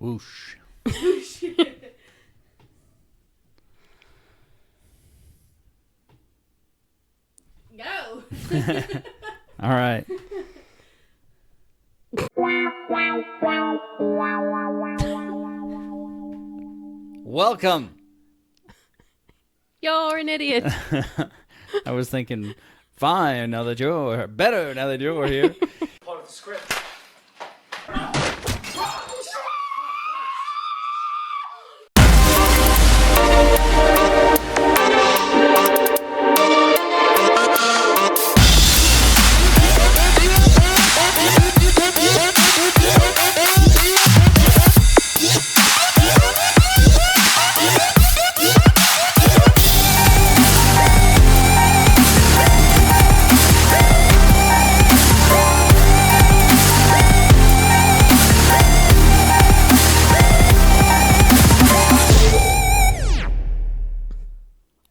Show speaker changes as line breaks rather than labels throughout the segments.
Whoosh.
Go.
All right. Welcome.
You're an idiot.
I was thinking, fine, now that you're better, now that you're here.
Part of the script.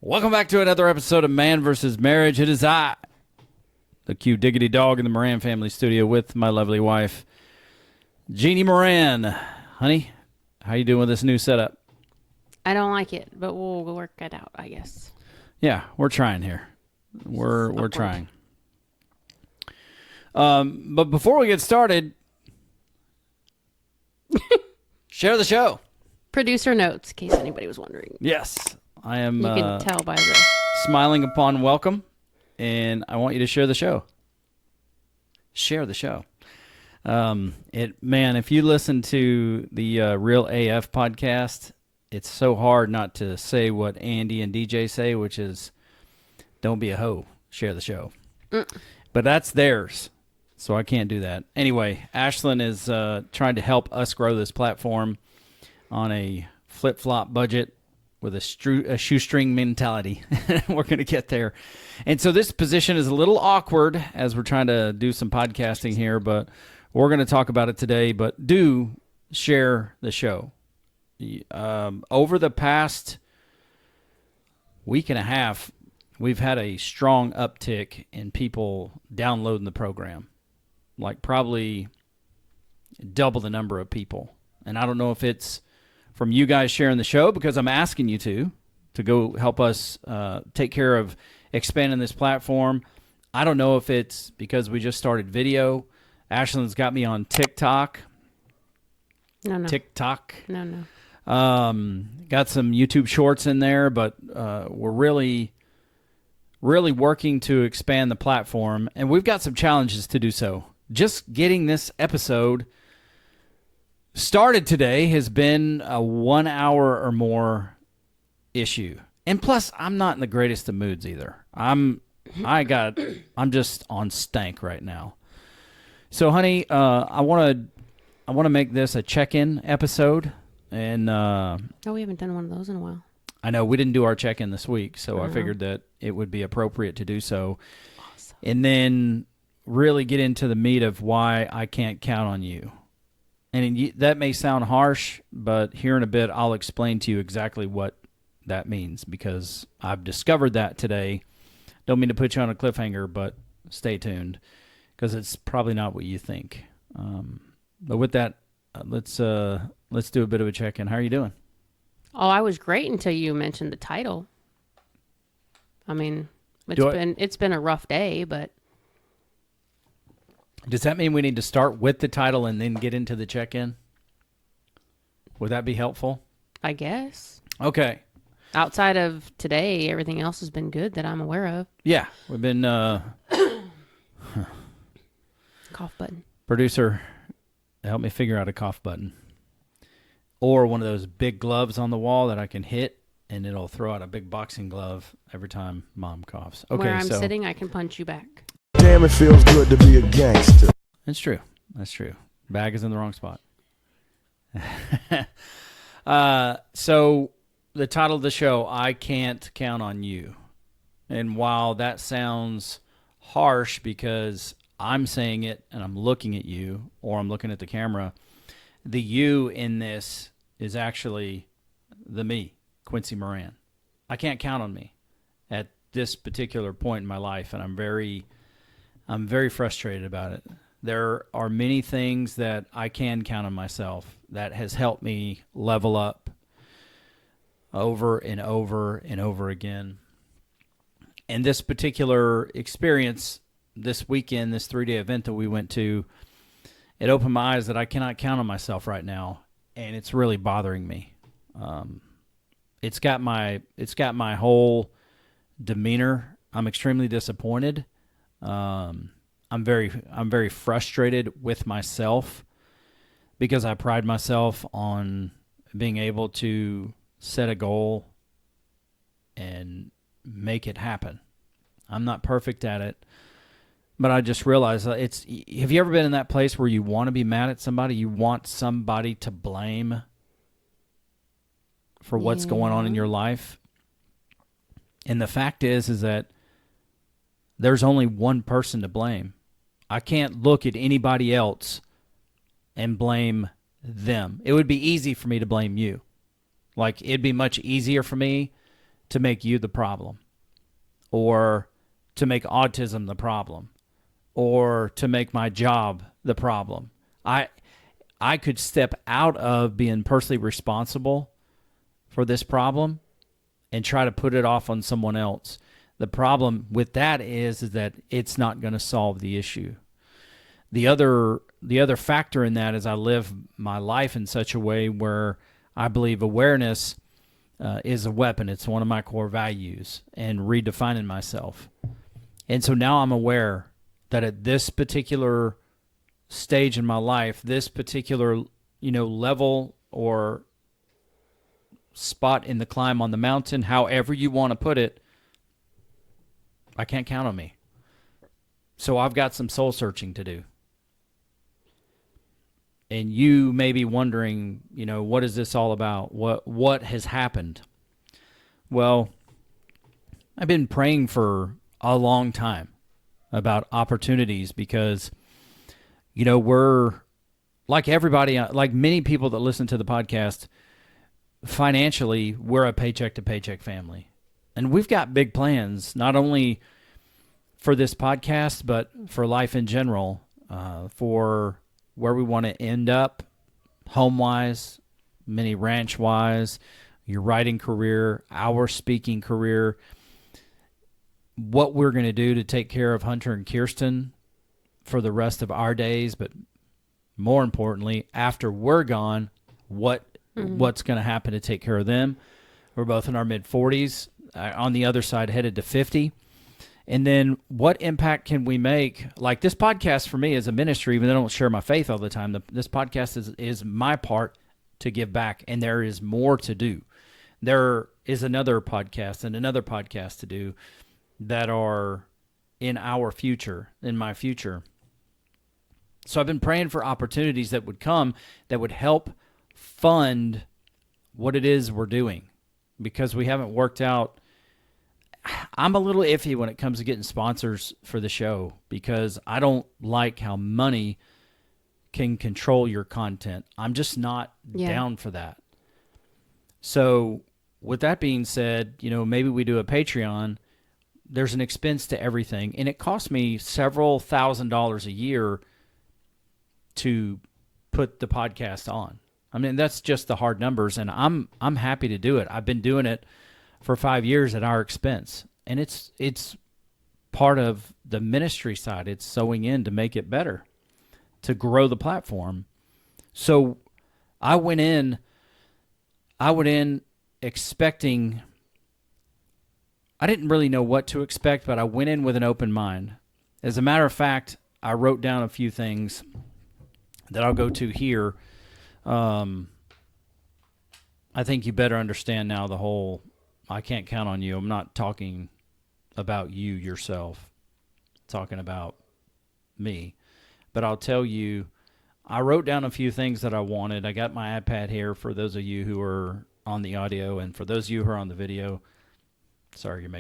Welcome back to another episode of Man vs. Marriage. It is I, the cute diggity dog in the Moran family studio with my lovely wife, Jeannie Moran. Honey, how you doing with this new setup?
I don't like it, but we'll work it out, I guess.
Yeah, we're trying here. We're trying. But before we get started, share the show.
Producer notes, in case anybody was wondering.
Yes, I am.
You can tell by the
smiling upon welcome, and I want you to share the show. Share the show. If you listen to the Real AF podcast, it's so hard not to say what Andy and DJ say, which is, don't be a hoe, share the show. But that's theirs, so I can't do that. Anyway, Ashlyn is trying to help us grow this platform on a flip-flop budget with a shoestring mentality. We're going to get there. And so this position is a little awkward as we're trying to do some podcasting here, but we're going to talk about it today. But do share the show. Over the past week and a half, we've had a strong uptick in people downloading the program, like probably double the number of people. And I don't know if it's from you guys sharing the show, because I'm asking you to go help us take care of expanding this platform. I don't know if it's because we just started video. Ashlyn's got me on TikTok.
No.
TikTok.
No.
Got some YouTube shorts in there, but we're really working to expand the platform, and we've got some challenges to do so. Just getting this episode started today has been a 1 hour or more issue. And plus, I'm not in the greatest of moods either. I'm just on stank right now. So, honey, I want to make this a check-in episode. And
we haven't done one of those in a while.
I know we didn't do our check-in this week, so I figured that it would be appropriate to do so.
Awesome.
And then really get into the meat of why I can't count on you. And that may sound harsh, but here in a bit, I'll explain to you exactly what that means, because I've discovered that today. Don't mean to put you on a cliffhanger, but stay tuned, because it's probably not what you think. But with that, let's do a bit of a check-in. How are you doing?
Oh, I was great until you mentioned the title. I mean, it's been a rough day, but
does that mean we need to start with the title and then get into the check-in? Would that be helpful?
I guess.
Okay.
Outside of today, everything else has been good that I'm aware of.
Yeah, we've been...
Cough button.
Producer, help me figure out a cough button. Or one of those big gloves on the wall that I can hit, and it'll throw out a big boxing glove every time Mom coughs. Okay,
where I'm sitting, I can punch you back.
Damn, it feels good to be a gangster.
That's true. Bag is in the wrong spot. So the title of the show, I Can't Count on You. And while that sounds harsh because I'm saying it and I'm looking at you, or I'm looking at the camera, the you in this is actually the me, Quincy Moran. I can't count on me at this particular point in my life, and I'm very frustrated about it. There are many things that I can count on myself that has helped me level up over and over and over again. And this particular experience this weekend, this 3-day event that we went to, it opened my eyes that I cannot count on myself right now, and it's really bothering me. It's got my whole demeanor. I'm extremely disappointed. I'm very frustrated with myself because I pride myself on being able to set a goal and make it happen. I'm not perfect at it, but I just realized have you ever been in that place where you want to be mad at somebody? You want somebody to blame for what's going on in your life? And the fact is that there's only one person to blame. I can't look at anybody else and blame them. It would be easy for me to blame you. Like, it'd be much easier for me to make you the problem, or to make autism the problem, or to make my job the problem. I could step out of being personally responsible for this problem and try to put it off on someone else. The problem with that is that it's not going to solve the issue. The other factor in that is I live my life in such a way where I believe awareness is a weapon. It's one of my core values, and redefining myself. And so now I'm aware that at this particular stage in my life, this particular, level or spot in the climb on the mountain, however you want to put it, I can't count on me. So I've got some soul searching to do. And you may be wondering, what is this all about? What has happened? Well, I've been praying for a long time about opportunities because, we're like everybody, like many people that listen to the podcast, financially, we're a paycheck to paycheck family. And we've got big plans, not only for this podcast, but for life in general, for where we want to end up home-wise, mini ranch-wise, your writing career, our speaking career, what we're going to do to take care of Hunter and Kirsten for the rest of our days, but more importantly, after we're gone, what's going to happen to take care of them. We're both in our mid-40s, on the other side headed to 50. And then what impact can we make? Like, this podcast for me is a ministry, even though I don't share my faith all the time. This podcast is my part to give back, and there is more to do. There is another podcast and another podcast to do that are in our future, in my future. So I've been praying for opportunities that would come that would help fund what it is we're doing, because we haven't worked out. I'm a little iffy when it comes to getting sponsors for the show because I don't like how money can control your content. I'm just not down for that. So with that being said, maybe we do a Patreon. There's an expense to everything, and it costs me several $1,000s a year to put the podcast on. I mean, that's just the hard numbers, and I'm happy to do it. I've been doing it for 5 years at our expense. And it's part of the ministry side. It's sewing in to make it better, to grow the platform. So I went in expecting, I didn't really know what to expect, but I went in with an open mind. As a matter of fact, I wrote down a few things that I'll go to here. I think you better understand now the whole I can't count on you. I'm not talking about you yourself. I'm talking about me. But I'll tell you, I wrote down a few things that I wanted. I got my iPad here for those of you who are on the audio, and for those of you who are on the video, sorry I'm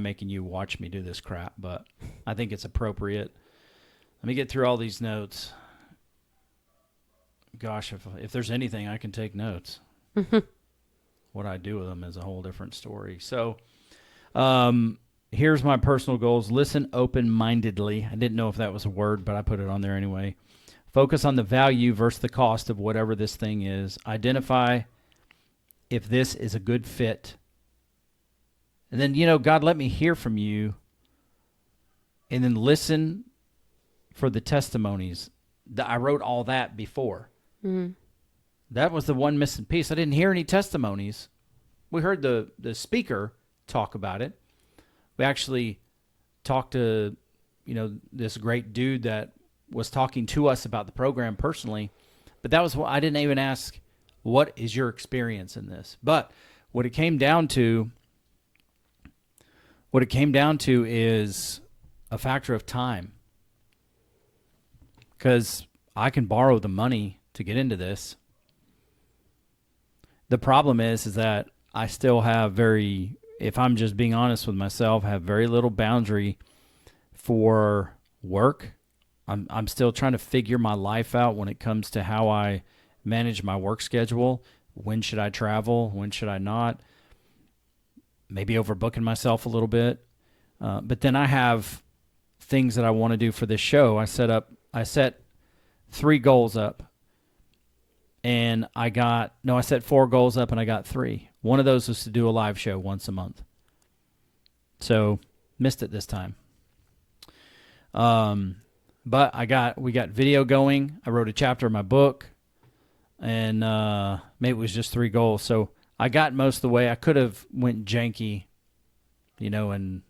making you watch me do this crap, but I think it's appropriate. Let me get through all these notes. Gosh, if there's anything, I can take notes. What I do with them is a whole different story. So, here's my personal goals. Listen open-mindedly. I didn't know if that was a word, but I put it on there anyway. Focus on the value versus the cost of whatever this thing is. Identify if this is a good fit. And then, God, let me hear from you. And then listen for the testimonies. I wrote all that before. Mm-hmm. That was the one missing piece. I didn't hear any testimonies. We heard the speaker talk about it. We actually talked to, this great dude that was talking to us about the program personally. But that was what I didn't even ask, what is your experience in this? But what it came down to is a factor of time. Because I can borrow the money to get into this. The problem is that I still have if I'm just being honest with myself, have very little boundary for work. I'm still trying to figure my life out when it comes to how I manage my work schedule. When should I travel? When should I not? Maybe overbooking myself a little bit. But then I have things that I want to do for this show. I set 3 goals up. And I set 4 goals up and I got 3. One of those was to do a live show once a month. So, missed it this time. But we got video going. I wrote a chapter of my book. And maybe it was just 3 goals. So, I got most of the way. I could have went janky, and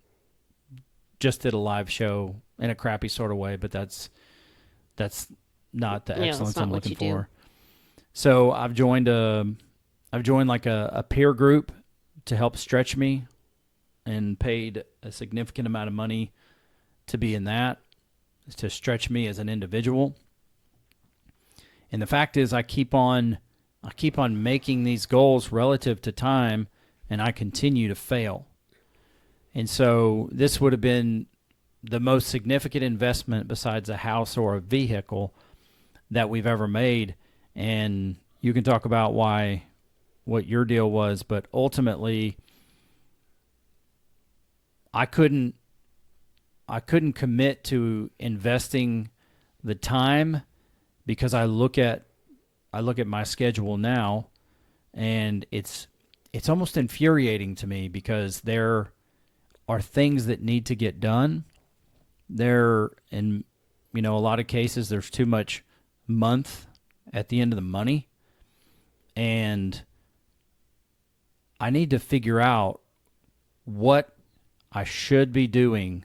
just did a live show in a crappy sort of way. But that's not the excellence I'm looking for. So I've joined like a peer group to help stretch me, and paid a significant amount of money to be in that, to stretch me as an individual. And the fact is, I keep on making these goals relative to time, and I continue to fail. And so this would have been the most significant investment besides a house or a vehicle that we've ever made. And you can talk about what your deal was, but ultimately I couldn't commit to investing the time, because I look at my schedule now, and it's almost infuriating to me, because there are things that need to get done. In a lot of cases, there's too much month at the end of the money, and I need to figure out what I should be doing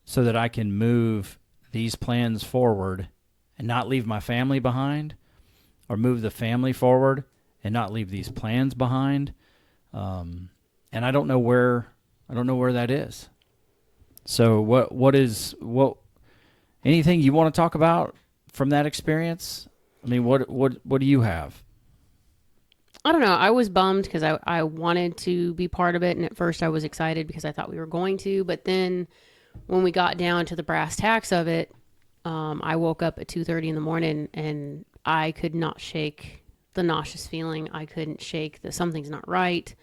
so that I can move these plans forward and not leave my family behind, or move the family forward and not leave these plans behind. And I don't know where that is. So anything you want to talk about from that experience? I mean, what do you have?
I don't know. I was bummed because I wanted to be part of it. And at first I was excited because I thought we were going to. But then when we got down to the brass tacks of it, I woke up at 2:30 in the morning and I could not shake the nauseous feeling. I couldn't shake the something's not right.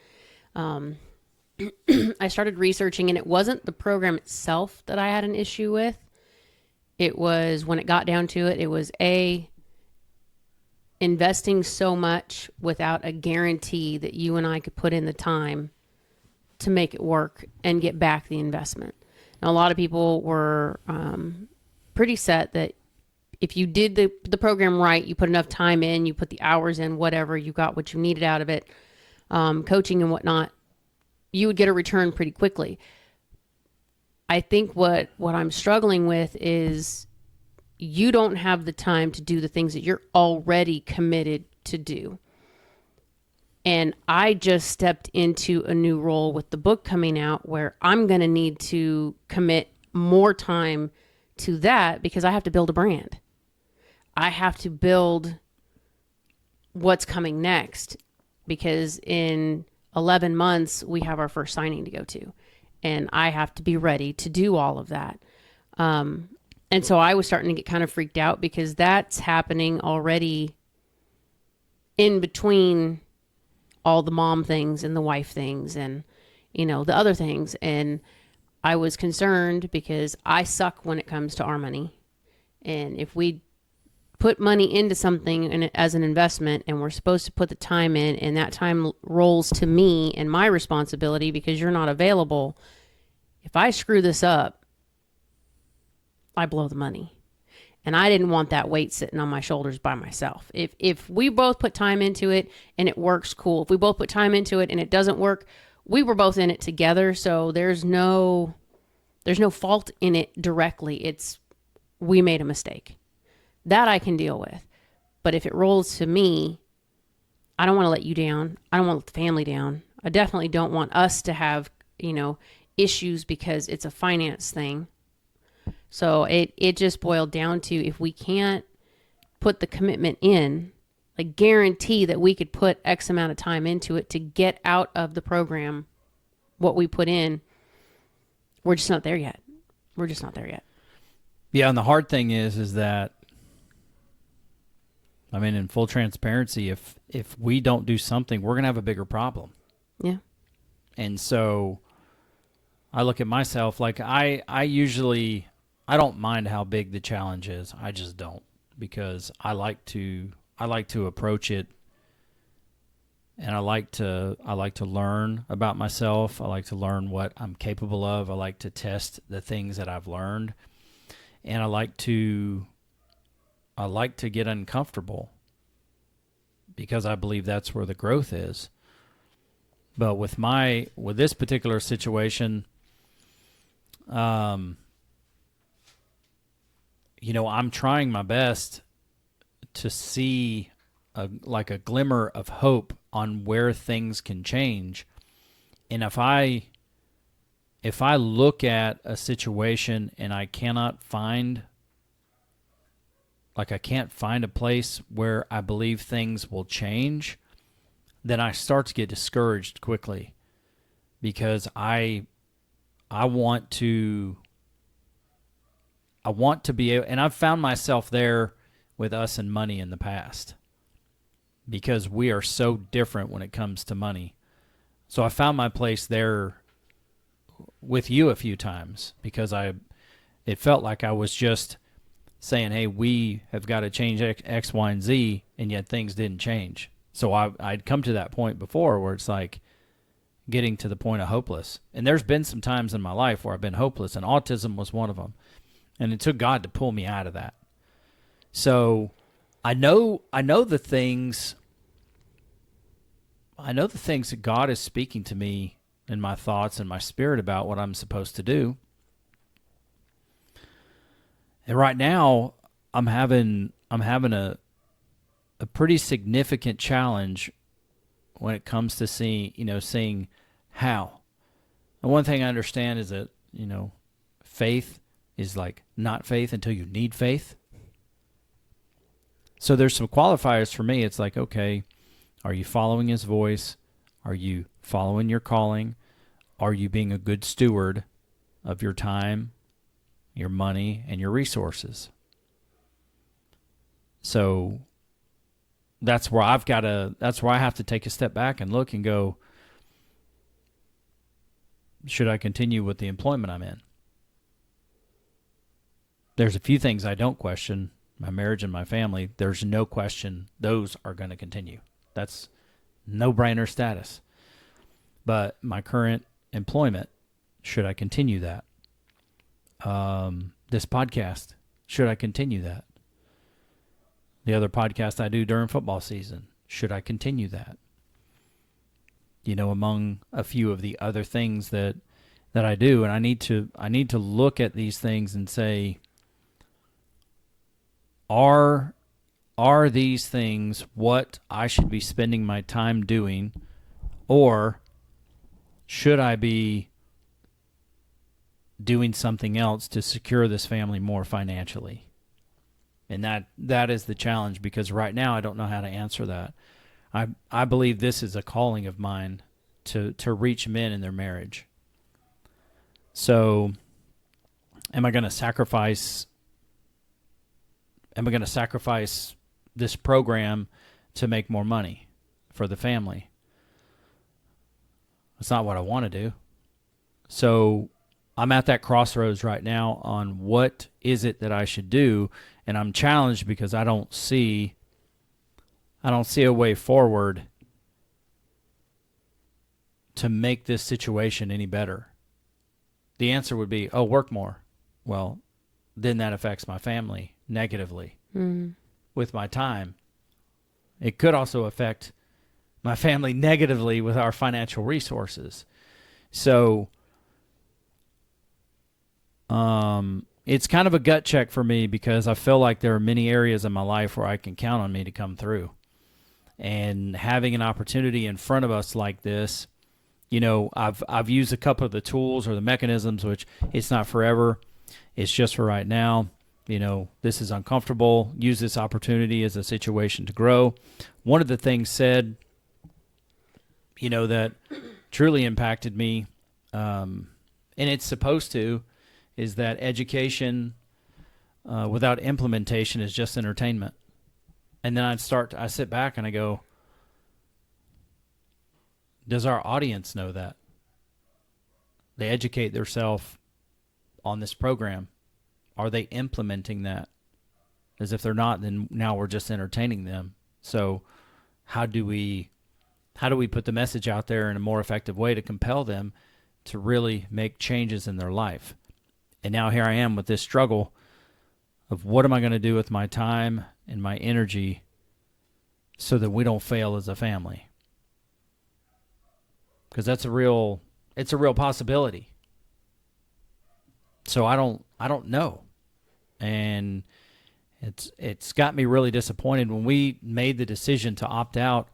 I started researching, and it wasn't the program itself that I had an issue with. It was, when it got down to it, it was investing so much without a guarantee that you and I could put in the time to make it work and get back the investment. Now, a lot of people were pretty set that if you did the program right, you put enough time in, you put the hours in, whatever, you got what you needed out of it, coaching and whatnot, you would get a return pretty quickly. I think what I'm struggling with is you don't have the time to do the things that you're already committed to do. And I just stepped into a new role with the book coming out where I'm going to need to commit more time to that, because I have to build a brand. I have to build what's coming next, because in 11 months, we have our first signing to go to. And I have to be ready to do all of that. And so I was starting to get kind of freaked out, because that's happening already in between all the mom things and the wife things. And the other things. And I was concerned because I suck when it comes to our money. And if we put money into something as an investment and we're supposed to put the time in, and that time rolls to me and my responsibility because you're not available, if I screw this up, I blow the money. And I didn't want that weight sitting on my shoulders by myself. If we both put time into it and it works, cool. If we both put time into it and it doesn't work, we were both in it together. So there's no fault in it directly. It's we made a mistake. That I can deal with. But if it rolls to me, I don't want to let you down. I don't want to let the family down. I definitely don't want us to have, issues because it's a finance thing. So it just boiled down to, if we can't put the commitment in, like guarantee that we could put X amount of time into it to get out of the program what we put in, we're just not there yet. We're just not there yet.
Yeah, and the hard thing is that, I mean, in full transparency, if we don't do something, we're going to have a bigger problem.
Yeah.
And so I look at myself like I don't mind how big the challenge is. I just don't, because I like to approach it, and I like to learn about myself. I like to learn what I'm capable of. I like to test the things that I've learned, and I like to get uncomfortable, because I believe that's where the growth is. But with this particular situation, I'm trying my best to see a glimmer of hope on where things can change. And if I look at a situation and I can't find a place where I believe things will change, then I start to get discouraged quickly, because I want to be able, and I've found myself there with us and money in the past, because we are so different when it comes to money. So I found my place there with you a few times, because it felt like I was just saying, hey, we have got to change X, Y, and Z, and yet things didn't change. So I'd come to that point before where it's like getting to the point of hopeless. And there's been some times in my life where I've been hopeless, and autism was one of them. And it took God to pull me out of that. So I know the things that God is speaking to me in my thoughts and my spirit about what I'm supposed to do. And right now I'm having a pretty significant challenge when it comes to seeing how. And one thing I understand is that, faith is like not faith until you need faith. So there's some qualifiers for me. It's like, okay, are you following his voice? Are you following your calling? Are you being a good steward of your time, your money, and your resources? So that's where I have to take a step back and look and go, should I continue with the employment I'm in? There's a few things I don't question. My marriage and my family, there's no question those are going to continue. That's no-brainer status. But my current employment, should I continue that? This podcast, should I continue that? The other podcast I do during football season, should I continue that? Among a few of the other things that I do, and I need to look at these things and say, are these things what I should be spending my time doing, or should I be doing something else to secure this family more financially? And that is the challenge, because right now I don't know how to answer that. I believe this is a calling of mine to reach men in their marriage. So am I going to sacrifice this program to make more money for the family? It's not what I want to do. So I'm at that crossroads right now on what is it that I should do, and I'm challenged because I don't see a way forward to make this situation any better. The answer would be, oh, work more. Well, then that affects my family negatively with my time. It could also affect my family negatively with our financial resources. So it's kind of a gut check for me because I feel like there are many areas in my life where I can count on me to come through. And having an opportunity in front of us like this, you know, I've used a couple of the tools or the mechanisms, which it's not forever. It's just for right now. You know, this is uncomfortable. Use this opportunity as a situation to grow. One of the things said, you know, that truly impacted me, and it's supposed to, is that education without implementation is just entertainment. And then I sit back and I go, does our audience know that? They educate themselves on this program. Are they implementing that? As if they're not, then now we're just entertaining them. So how do we put the message out there in a more effective way to compel them to really make changes in their life? And now here I am with this struggle of what am I going to do with my time and my energy so that we don't fail as a family? Because it's a real possibility. So I don't know. And it's got me really disappointed when we made the decision to opt out.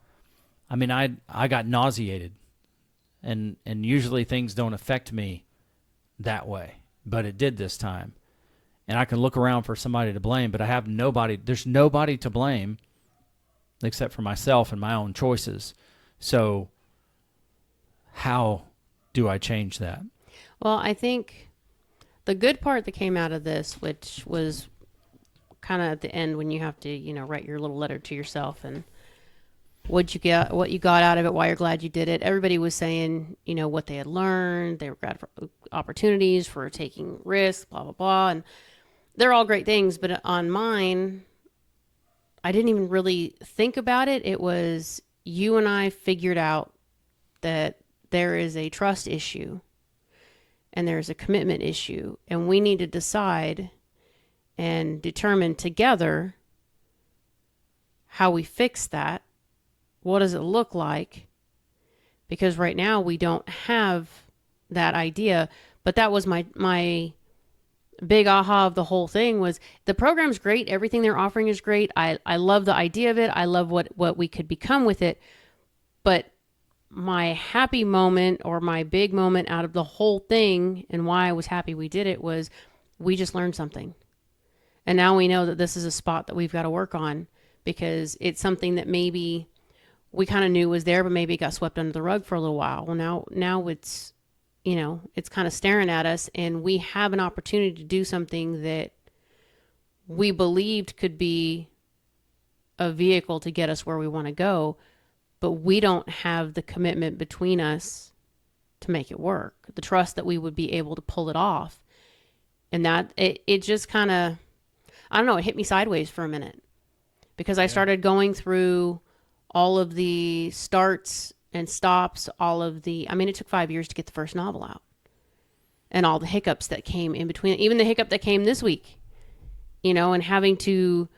I mean, I got nauseated. And usually things don't affect me that way, but it did this time. And I can look around for somebody to blame, but I have nobody. There's nobody to blame except for myself and my own choices. So how do I change that?
Well, I think the good part that came out of this, which was kind of at the end when you have to, you know, write your little letter to yourself and what you got out of it, why you're glad you did it. Everybody was saying, you know, what they had learned. They were glad for opportunities for taking risks, blah, blah, blah. And they're all great things. But on mine, I didn't even really think about it. It was you and I figured out that there is a trust issue and there's a commitment issue. And we need to decide and determine together how we fix that. What does it look like? Because right now we don't have that idea. But that was my big aha of the whole thing was the program's great. Everything they're offering is great. I love the idea of it. I love what we could become with it. But my happy moment or my big moment out of the whole thing and why I was happy we did it was we just learned something. And now we know that this is a spot that we've got to work on because it's something that maybe we kind of knew was there, but maybe it got swept under the rug for a little while. Well, now it's, you know, it's kind of staring at us and we have an opportunity to do something that we believed could be a vehicle to get us where we want to go, but we don't have the commitment between us to make it work, the trust that we would be able to pull it off. And that it just kind of, I don't know, it hit me sideways for a minute because I started going through all of the starts and stops, it took 5 years to get the first novel out and all the hiccups that came in between, even the hiccup that came this week, you know, and having to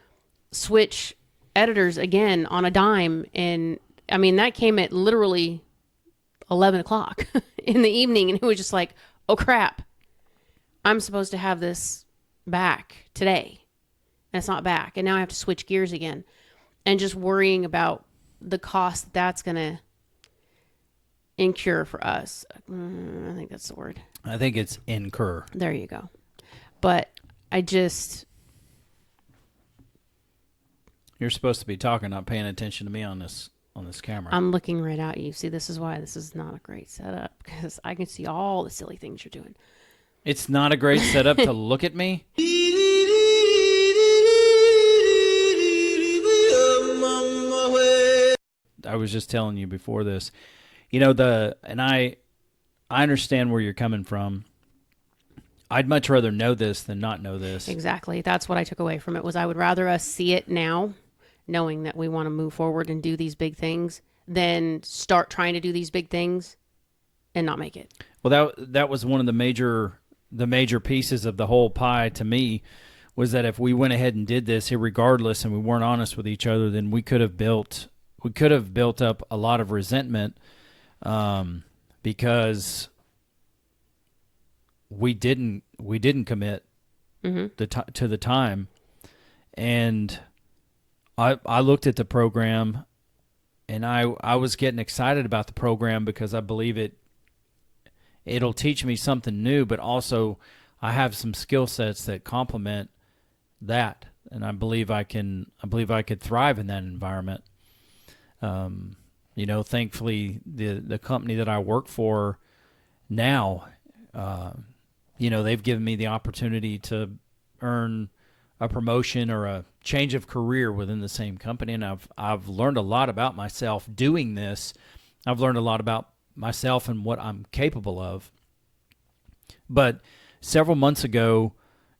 switch editors again on a dime. And I mean, that came at literally 11 o'clock in the evening. And it was just like, oh crap, I'm supposed to have this back today. And it's not back. And now I have to switch gears again and just worrying about the cost that's going to incur for us. I think that's the word.
I think it's incur.
There you go. But I just...
You're supposed to be talking, not paying attention to me on this camera.
I'm looking right at you. See, this is why this is not a great setup because I can see all the silly things you're doing.
It's not a great setup to look at me. I was just telling you before this, I understand where you're coming from. I'd much rather know this than not know this.
Exactly. That's what I took away from it was I would rather us see it now, knowing that we want to move forward and do these big things, than start trying to do these big things and not make it.
Well, that was one of the major pieces of the whole pie to me, was that if we went ahead and did this irregardless and we weren't honest with each other, then we could have built up a lot of resentment, because we didn't commit to the time. And I looked at the program, and I was getting excited about the program because I believe it'll teach me something new, but also I have some skill sets that complement that, and I believe I could thrive in that environment. Thankfully the company that I work for now, they've given me the opportunity to earn a promotion or a change of career within the same company, and I've learned a lot about myself doing this. I've learned a lot about myself and what I'm capable of. But several months ago,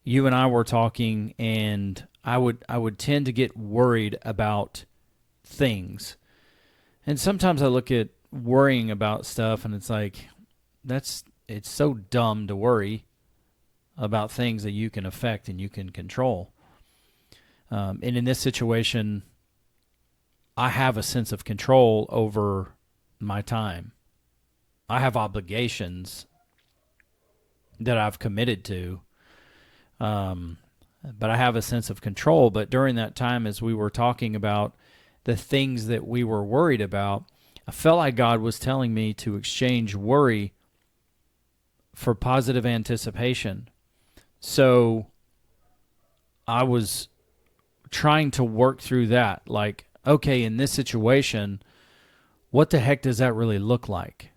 you and I were talking, and I would tend to get worried about things. And sometimes I look at worrying about stuff, and it's like, it's so dumb to worry about things that you can affect and you can control. And in this situation, I have a sense of control over my time. I have obligations that I've committed to, but I have a sense of control. But during that time, as we were talking about the things that we were worried about, I felt like God was telling me to exchange worry for positive anticipation. So I was trying to work through that. Like, okay, in this situation, what the heck does that really look like?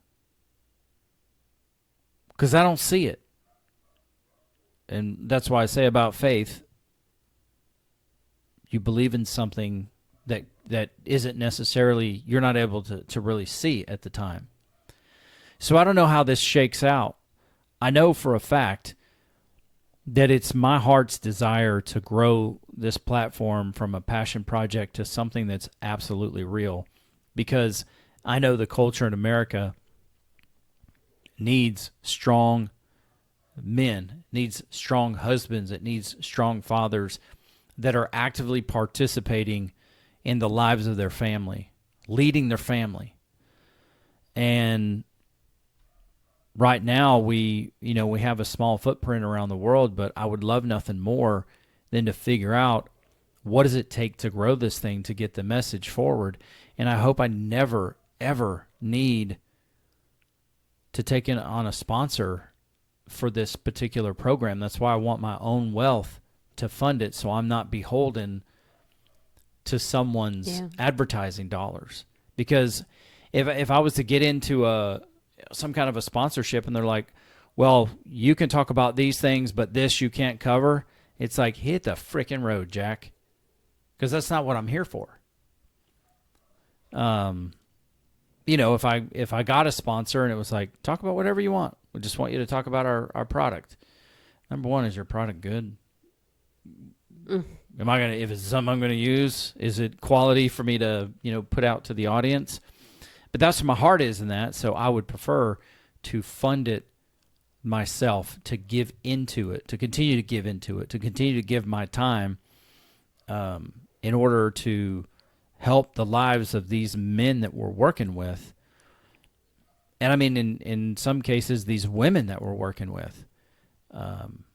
Because I don't see it. And that's why I say about faith, you believe in something that isn't necessarily, you're not able to really see at the time. So I don't know how this shakes out. I know for a fact that it's my heart's desire to grow this platform from a passion project to something that's absolutely real, because I know the culture in America needs strong men, needs strong husbands, it needs strong fathers that are actively participating in the lives of their family, leading their family. And right now we have a small footprint around the world, but I would love nothing more than to figure out what does it take to grow this thing, to get the message forward. And I hope I never, ever need to take on a sponsor for this particular program. That's why I want my own wealth to fund it, so I'm not beholden to someone's advertising dollars. Because if I was to get into some kind of a sponsorship and they're like, well, you can talk about these things, but this you can't cover, it's like, hit the frickin' road, Jack. Because that's not what I'm here for. If I got a sponsor and it was like, talk about whatever you want, we just want you to talk about our product. Number one, is your product good? If it's something I'm gonna use, is it quality for me to put out to the audience? But that's where my heart is in that. So I would prefer to fund it myself, to give into it, to continue to give into it, to continue to give my time, in order to help the lives of these men that we're working with. And I mean, in some cases, these women that we're working with, around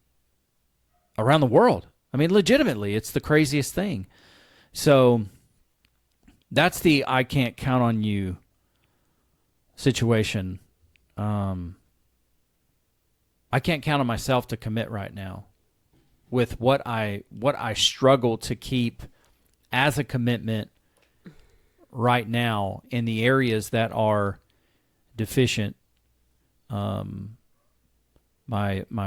the world. I mean, legitimately, it's the craziest thing. So that's the I can't count on you situation. I can't count on myself to commit right now with what I struggle to keep as a commitment right now in the areas that are deficient. My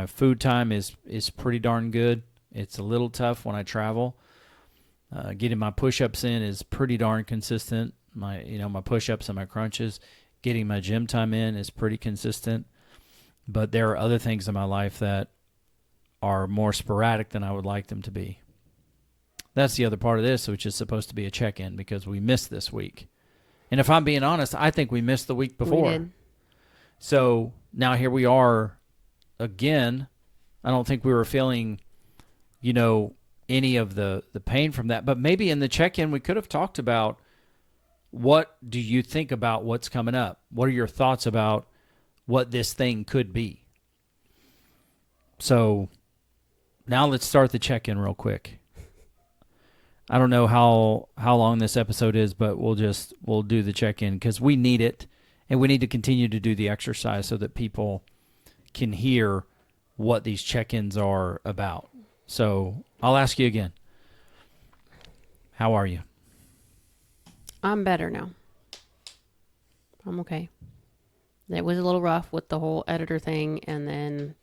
food time is pretty darn good. It's a little tough when I travel. Getting my push-ups in is pretty darn consistent. My push-ups and my crunches. getting my gym time in is pretty consistent, but there are other things in my life that are more sporadic than I would like them to be. That's the other part of this, which is supposed to be a check-in because we missed this week. And if I'm being honest, I think we missed the week before.
We did.
So now here we are again. I don't think we were feeling, any of the pain from that. But maybe in the check-in we could have talked about, what do you think about what's coming up? What are your thoughts about what this thing could be? So now let's start the check-in real quick. I don't know how long this episode is, but we'll do the check-in because we need it, and we need to continue to do the exercise so that people can hear what these check-ins are about. So I'll ask you again. How are you?
I'm better now. I'm okay. It was a little rough with the whole editor thing, and then,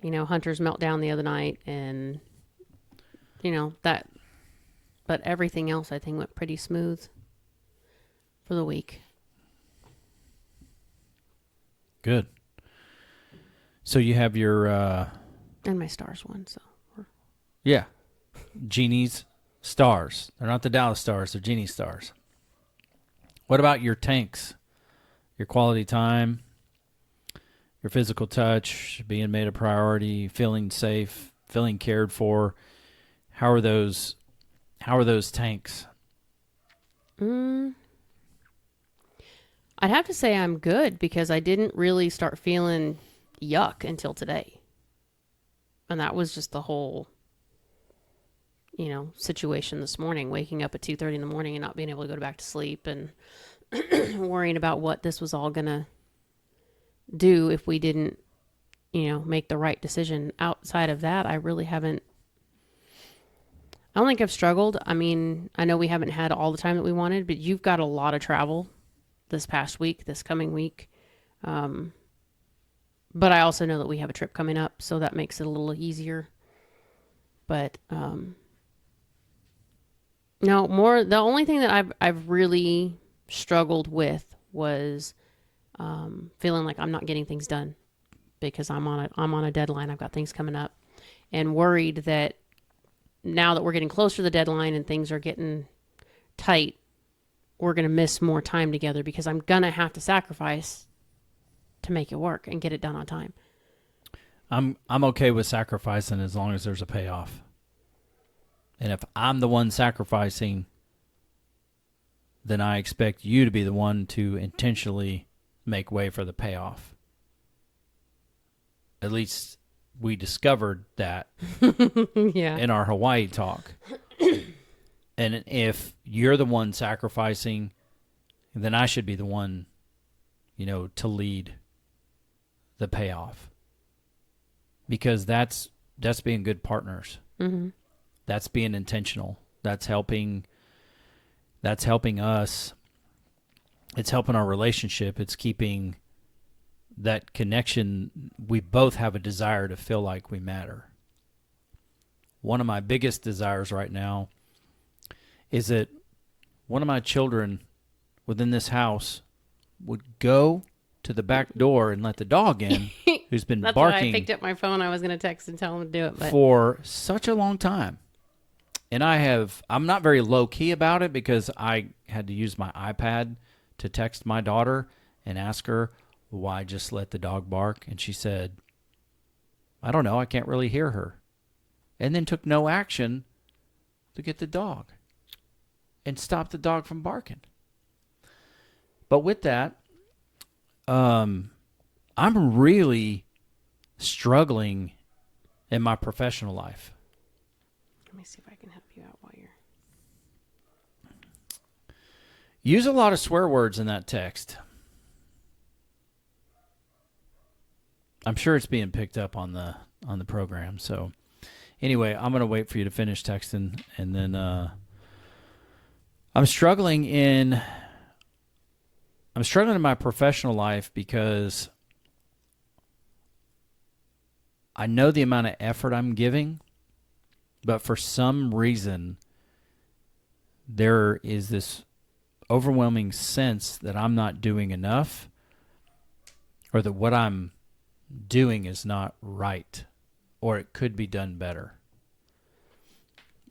Hunter's meltdown the other night, and, that. But everything else, I think, went pretty smooth for the week.
Good. So you have your...
And my stars won, so...
Yeah. Jeanne's stars. They're not the Dallas stars. They're Jeanne's stars. What about your tanks? Your quality time, your physical touch, being made a priority, feeling safe, feeling cared for. How are those tanks?
I'd have to say I'm good because I didn't really start feeling yuck until today. And that was just the whole, situation this morning, waking up at 2:30 in the morning and not being able to go back to sleep and worrying about what this was all going to do if we didn't, make the right decision. Outside of that, I really haven't. I don't think I've struggled. I mean, I know we haven't had all the time that we wanted, but you've got a lot of travel this coming week. But I also know that we have a trip coming up, so that makes it a little easier. But, no, the only thing that I've really struggled with was, feeling like I'm not getting things done because I'm on a deadline. I've got things coming up, and worried that now that we're getting closer to the deadline and things are getting tight, we're going to miss more time together because I'm going to have to sacrifice to make it work and get it done on time.
I'm okay with sacrificing as long as there's a payoff. And if I'm the one sacrificing, then I expect you to be the one to intentionally make way for the payoff. At least we discovered that in our Hawaii talk. And if you're the one sacrificing, then I should be the one, to lead the payoff. Because that's being good partners.
Mm-hmm.
That's being intentional. That's helping us. It's helping our relationship. It's keeping that connection. We both have a desire to feel like we matter. One of my biggest desires right now is that one of my children within this house would go to the back door and let the dog in who's been
That's
barking.
why I picked up my phone. I was going to text and tell him to do it. But
For such a long time. And I'm not very low key about it because I had to use my iPad to text my daughter and ask her why just let the dog bark. And she said, I don't know. I can't really hear her. And then took no action to get the dog and stop the dog from barking. But with that, I'm really struggling in my professional life.
let me see if I can help you out while you're...
Use a lot of swear words in that text. I'm sure it's being picked up on the program. So anyway, I'm going to wait for you to finish texting, and then I'm struggling in my professional life because I know the amount of effort I'm giving, but for some reason there is this overwhelming sense that I'm not doing enough, or that what I'm doing is not right, or it could be done better.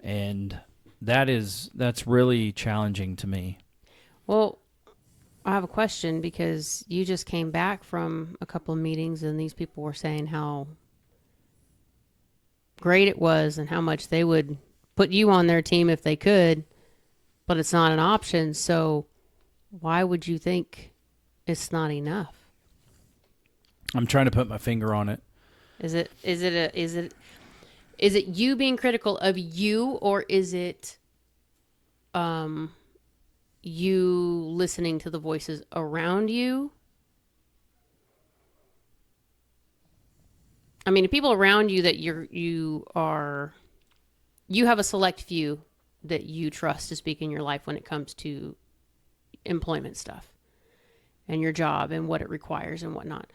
And that's really challenging to me.
Well, I have a question because you just came back from a couple of meetings and these people were saying how great it was and how much they would put you on their team if they could, but it's not an option. So why would you think it's not enough?
I'm trying to put my finger on it.
Is it you being critical of you, or is it you listening to the voices around you? I mean, the people around you that you have a select few that you trust to speak in your life when it comes to employment stuff and your job and what it requires and whatnot.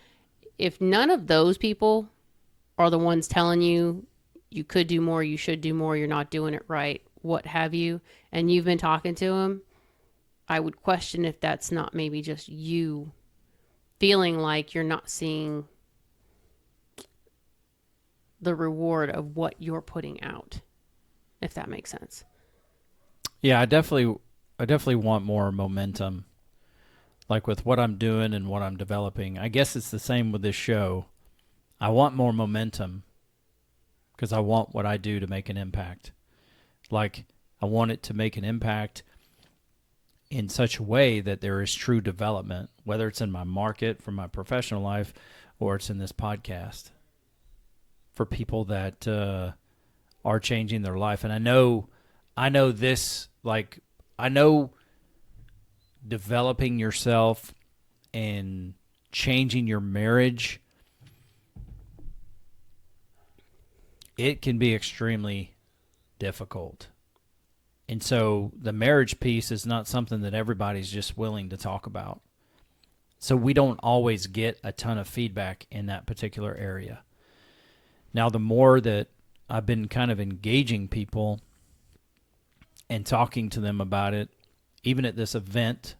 If none of those people are the ones telling you you could do more, you should do more, you're not doing it right, what have you, and you've been talking to them, I would question if that's not maybe just you feeling like you're not seeing the reward of what you're putting out, if that makes sense.
Yeah, I definitely want more momentum, like with what I'm doing and what I'm developing. I guess it's the same with this show. I want more momentum because I want what I do to make an impact. Like, I want it to make an impact in such a way that there is true development, whether it's in my market, for my professional life, or it's in this podcast, for people that are changing their life. And I know this, like, I know developing yourself and changing your marriage, it can be extremely difficult. And so the marriage piece is not something that everybody's just willing to talk about. So we don't always get a ton of feedback in that particular area. Now, the more that I've been kind of engaging people and talking to them about it, even at this event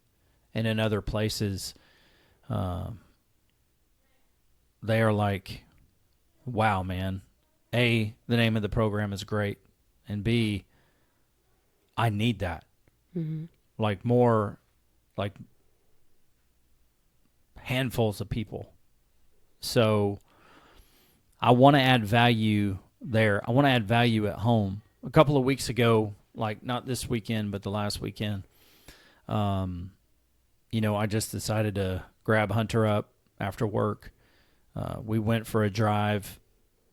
and in other places, they are like, wow, man. A, the name of the program is great. And B, I need that. Mm-hmm. Like more, like handfuls of people. So I want to add value there. I want to add value at home. A couple of weeks ago, like not this weekend, but the last weekend, I just decided to grab Hunter up after work. We went for a drive.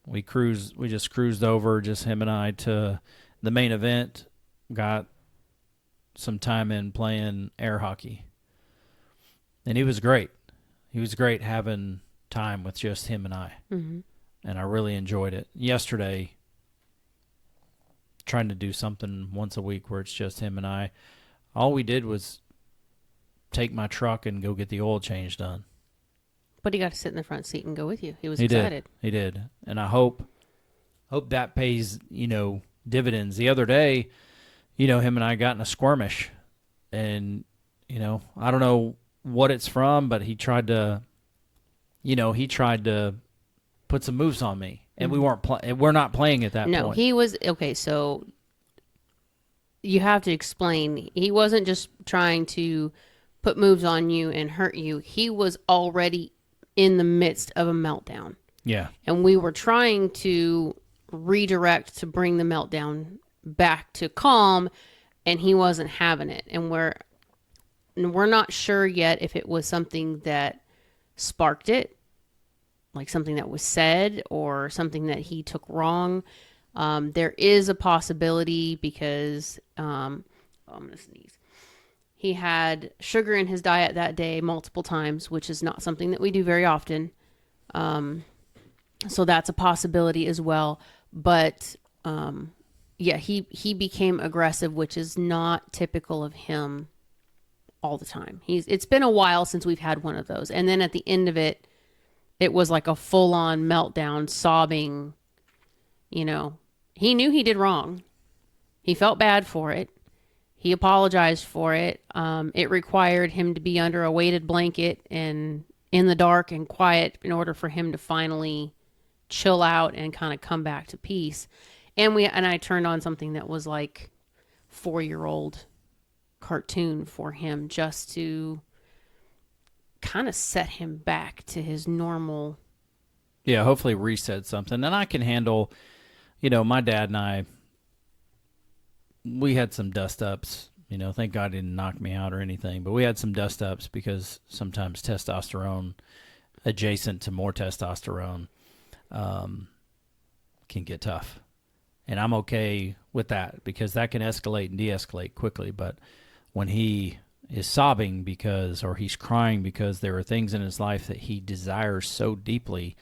We just cruised over, just him and I, to the main event. Got some time in playing air hockey. And he was great. He was great having time with just him and I. Mm-hmm. And I really enjoyed it. Yesterday, trying to do something once a week where it's just him and I, all we did was take my truck and go get the oil change done.
But he got to sit in the front seat and go with you. He was excited.
He did. And I hope that pays, dividends. The other day, him and I got in a skirmish. And, I don't know what it's from, but he tried to put some moves on me. And we're not playing at that point.
No, he was, okay, so you have to explain. He wasn't just trying to put moves on you and hurt you. He was already in the midst of a meltdown.
Yeah.
And we were trying to redirect to bring the meltdown back to calm, and he wasn't having it. And we're not sure yet if it was something that sparked it, like something that was said or something that he took wrong. There is a possibility because, I'm going to sneeze. He had sugar in his diet that day multiple times, which is not something that we do very often. So that's a possibility as well. But, he became aggressive, which is not typical of him all the time. It's been a while since we've had one of those. And then at the end of it, it was like a full-on meltdown, sobbing. He knew he did wrong. He felt bad for it. He apologized for it. It required him to be under a weighted blanket and in the dark and quiet in order for him to finally chill out and kind of come back to peace. And I turned on something that was like 4-year-old cartoon for him just to kind of set him back to his normal.
Yeah, hopefully reset something. And I can handle, my dad and I, we had some dust ups. Thank God he didn't knock me out or anything, but we had some dust ups because sometimes testosterone adjacent to more testosterone can get tough. And I'm okay with that because that can escalate and de-escalate quickly. But when he is sobbing or he's crying because there are things in his life that he desires so deeply,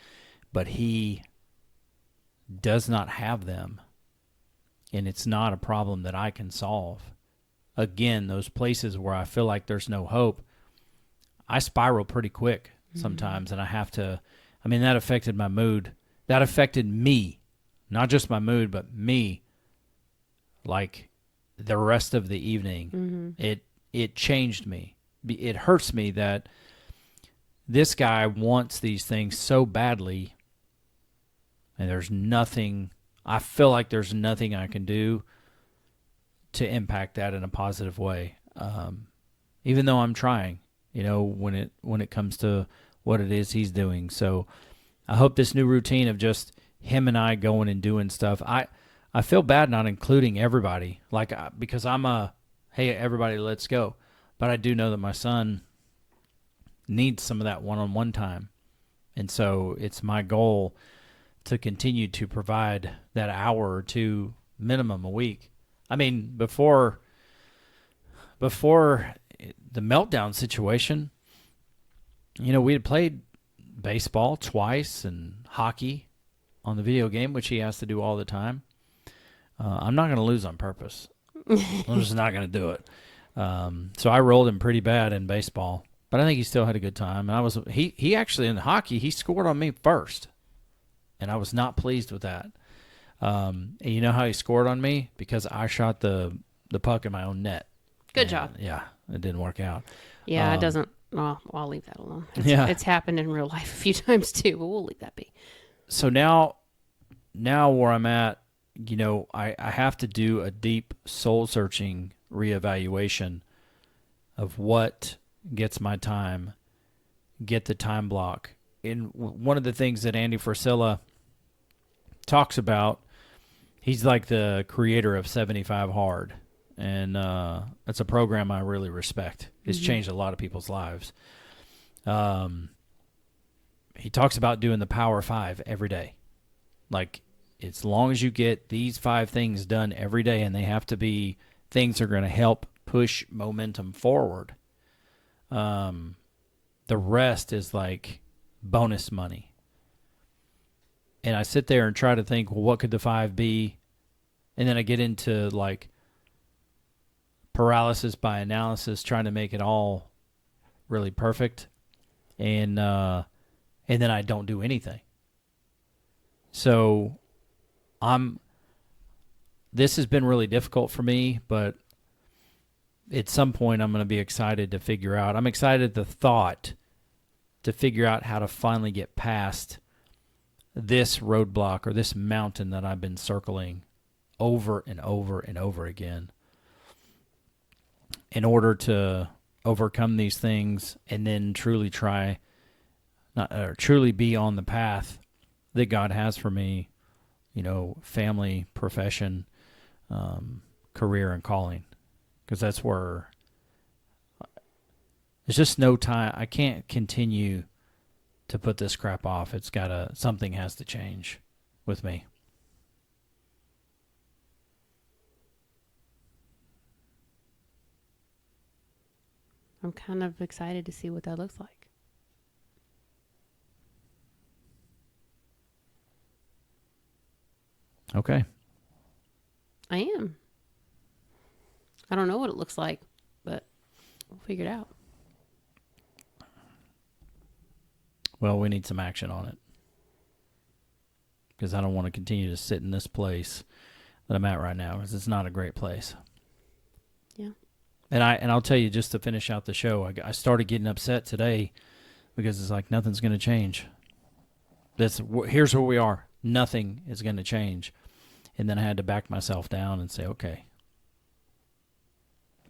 but he does not have them, and it's not a problem that I can solve. Again, those places where I feel like there's no hope, I spiral pretty quick sometimes, and I have to, that affected my mood. That affected me, not just my mood, but me, like the rest of the evening. It changed me. It hurts me that this guy wants these things so badly, and I feel like there's nothing I can do to impact that in a positive way. Even though I'm trying, when it comes to what it is he's doing. So I hope this new routine of just him and I going and doing stuff. I feel bad not including everybody, because I'm hey, everybody, let's go. But I do know that my son needs some of that one-on-one time. And so it's my goal to continue to provide that hour or two minimum a week. Before the meltdown situation, we had played baseball twice and hockey on the video game, which he has to do all the time. I'm not going to lose on purpose. I'm just not going to do it. So I rolled him pretty bad in baseball, but I think he still had a good time. And he actually in hockey, he scored on me first, and I was not pleased with that. And you know how he scored on me? Because I shot the puck in my own net.
Good job.
Yeah, it didn't work out.
Yeah, it doesn't. Well, I'll leave that alone.
It's
happened in real life a few times too, but we'll leave that be.
So now where I'm at, I have to do a deep soul-searching reevaluation of what gets my time, get the time block. And one of the things that Andy Frisella talks about, he's like the creator of 75 Hard. And it's a program I really respect. It's changed a lot of people's lives. He talks about doing the Power 5 every day. Like, as long as you get these 5 things done every day, and they have to be things that are going to help push momentum forward, the rest is like bonus money. And I sit there and try to think, well, what could the 5 be? And then I get into like paralysis by analysis, trying to make it all really perfect. And then I don't do anything. So this has been really difficult for me, but at some point I'm going to be excited to figure out. I'm excited at the thought to figure out how to finally get past this roadblock or this mountain that I've been circling over and over and over again in order to overcome these things and then truly truly be on the path that God has for me, family, profession, career, and calling. Because that's where there's just no time. I can't continue to put this crap off. Something has to change with me.
I'm kind of excited to see what that looks like.
Okay.
I am. I don't know what it looks like, but we'll figure it out.
Well, we need some action on it. Because I don't want to continue to sit in this place that I'm at right now, because it's not a great place.
Yeah.
And I'll tell you, just to finish out the show, I started getting upset today because it's like nothing's going to change. Here's where we are. Nothing is going to change. And then I had to back myself down and say, okay,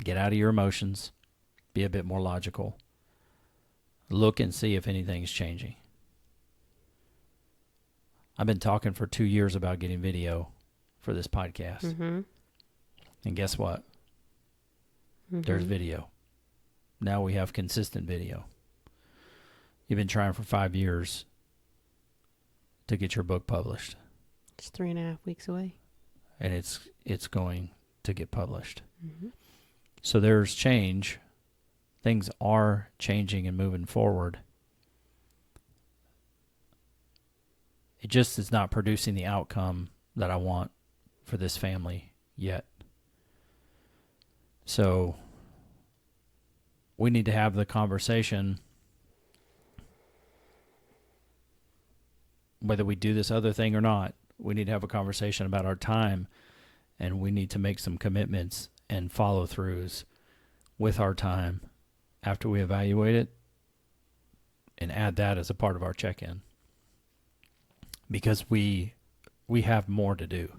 get out of your emotions. Be a bit more logical. Look and see if anything's changing. I've been talking for 2 years about getting video for this podcast.
Mm-hmm.
And guess what?
Mm-hmm.
There's video. Now we have consistent video. You've been trying for 5 years to get your book published.
It's 3.5 weeks away.
And it's going to get published.
Mm-hmm.
So there's change. Things are changing and moving forward. It just is not producing the outcome that I want for this family yet. So we need to have the conversation whether we do this other thing or not. We need to have a conversation about our time, and we need to make some commitments and follow-throughs with our time after we evaluate it and add that as a part of our check-in. Because we have more to do.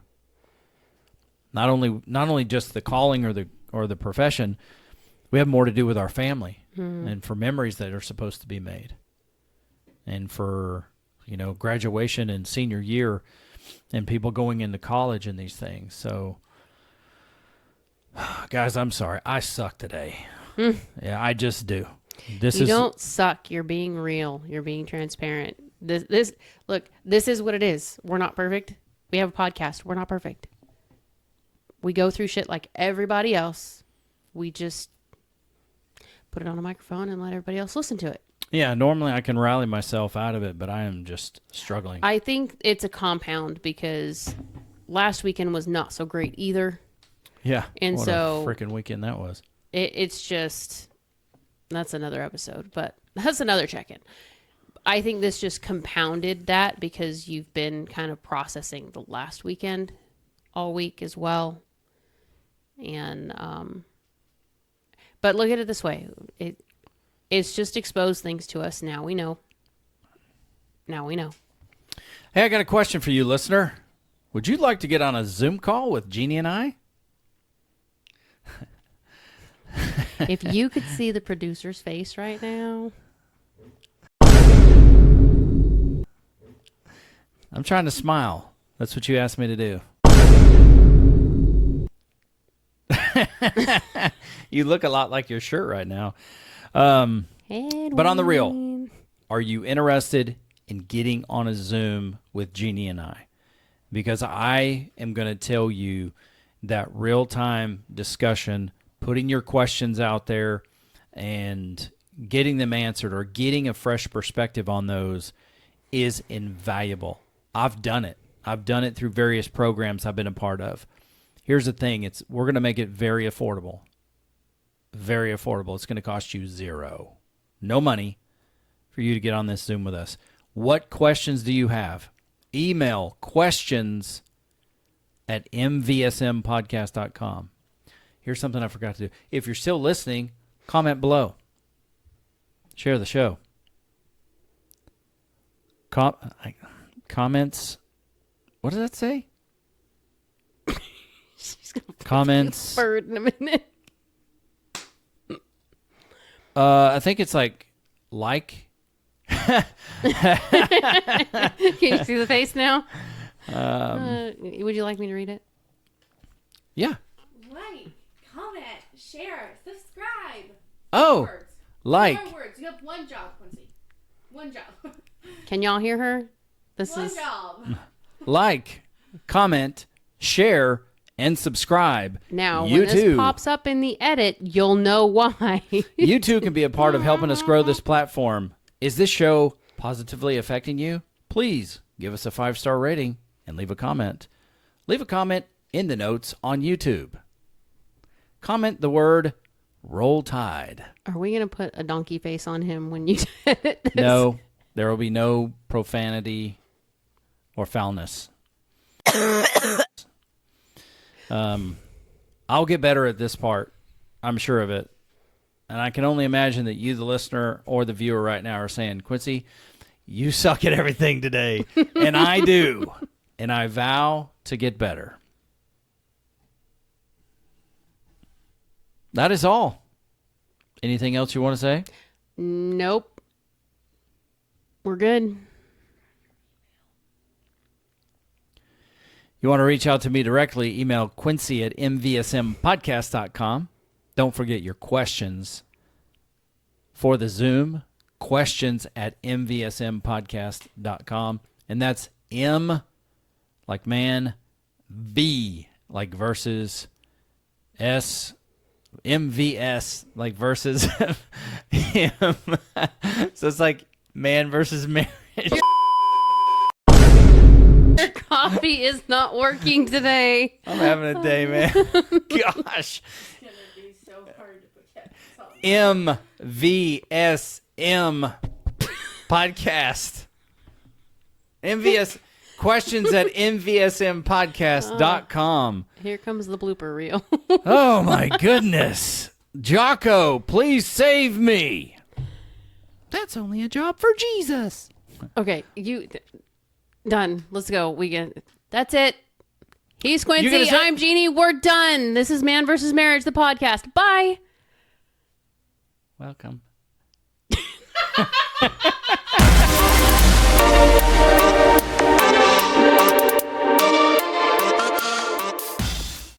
Not only just the calling or the profession, we have more to do with our family and for memories that are supposed to be made. And for, graduation and senior year and people going into college and these things. So guys, I'm sorry. I suck today. Yeah, I just do.
You don't suck. You're being real. You're being transparent. This is what it is. We're not perfect. We have a podcast. We're not perfect. We go through shit like everybody else. We just put it on a microphone and let everybody else listen to it.
Yeah, normally I can rally myself out of it, but I am just struggling.
I think it's a compound because last weekend was not so great either.
Yeah,
and
what
so
a freaking weekend that was.
It's just, that's another episode, but that's another check-in. I think this just compounded that because you've been kind of processing the last weekend all week as well. And, but look at it this way. It's just exposed things to us. Now we know.
Hey, I got a question for you, listener. Would you like to get on a Zoom call with Jeanne and I?
If you could see the producer's face right now.
I'm trying to smile. That's what you asked me to do. You look a lot like your shirt right now. But on the real, are you interested in getting on a Zoom with Jeanne and I? Because I am going to tell you that real-time discussion, putting your questions out there and getting them answered or getting a fresh perspective on those is invaluable. I've done it. I've done it through various programs I've been a part of. Here's the thing. We're going to make it very affordable. Very affordable. It's going to cost you $0. No money for you to get on this Zoom with us. What questions do you have? Email questions at mvsmpodcast.com. Here's something I forgot to do. If you're still listening, comment below. Share the show. Comments. What does that say?
She's gonna
Comments.
Bird in a minute.
I think it's like.
Can you see the face now? Would you like me to read it?
Yeah.
Like, comment, share, subscribe.
Oh,
Words.
like.
More words. You have one job, Quincy. One job. Can y'all hear her? One job.
Like, comment, share, and subscribe.
Now,
you
when this pops up in the edit, you'll know why.
You too can be a part of helping us grow this platform. Is this show positively affecting you? Please give us a 5-star rating and leave a comment. Leave a comment in the notes on YouTube. Comment the word Roll Tide.
Are we going to put a donkey face on him when you edit this?
No, there will be no profanity or foulness. I'll get better at this part. I'm sure of it. And I can only imagine that you, the listener or the viewer right now, are saying, Quincy, you suck at everything today. And I do. And I vow to get better. That is all. Anything else you want to say?
Nope. We're good.
You want to reach out to me directly, email Quincy at mvsmpodcast.com. Don't forget your questions for the Zoom, questions at mvsmpodcast.com. And that's M like man, V like versus, S, MVS like versus M. So it's like man versus marriage.
Your coffee is not working today.
I'm having a day, man. Gosh. MVSM podcast. MVS questions at mvsmpodcast.com.
Here comes the blooper reel.
Oh my goodness. Jocko, please save me. That's only a job for Jesus.
Okay, done. Let's go. That's it. He's
You're
Quincy.
gonna say-
I'm Jeannie. We're done. This is Man vs. Marriage, the podcast. Bye.
Welcome.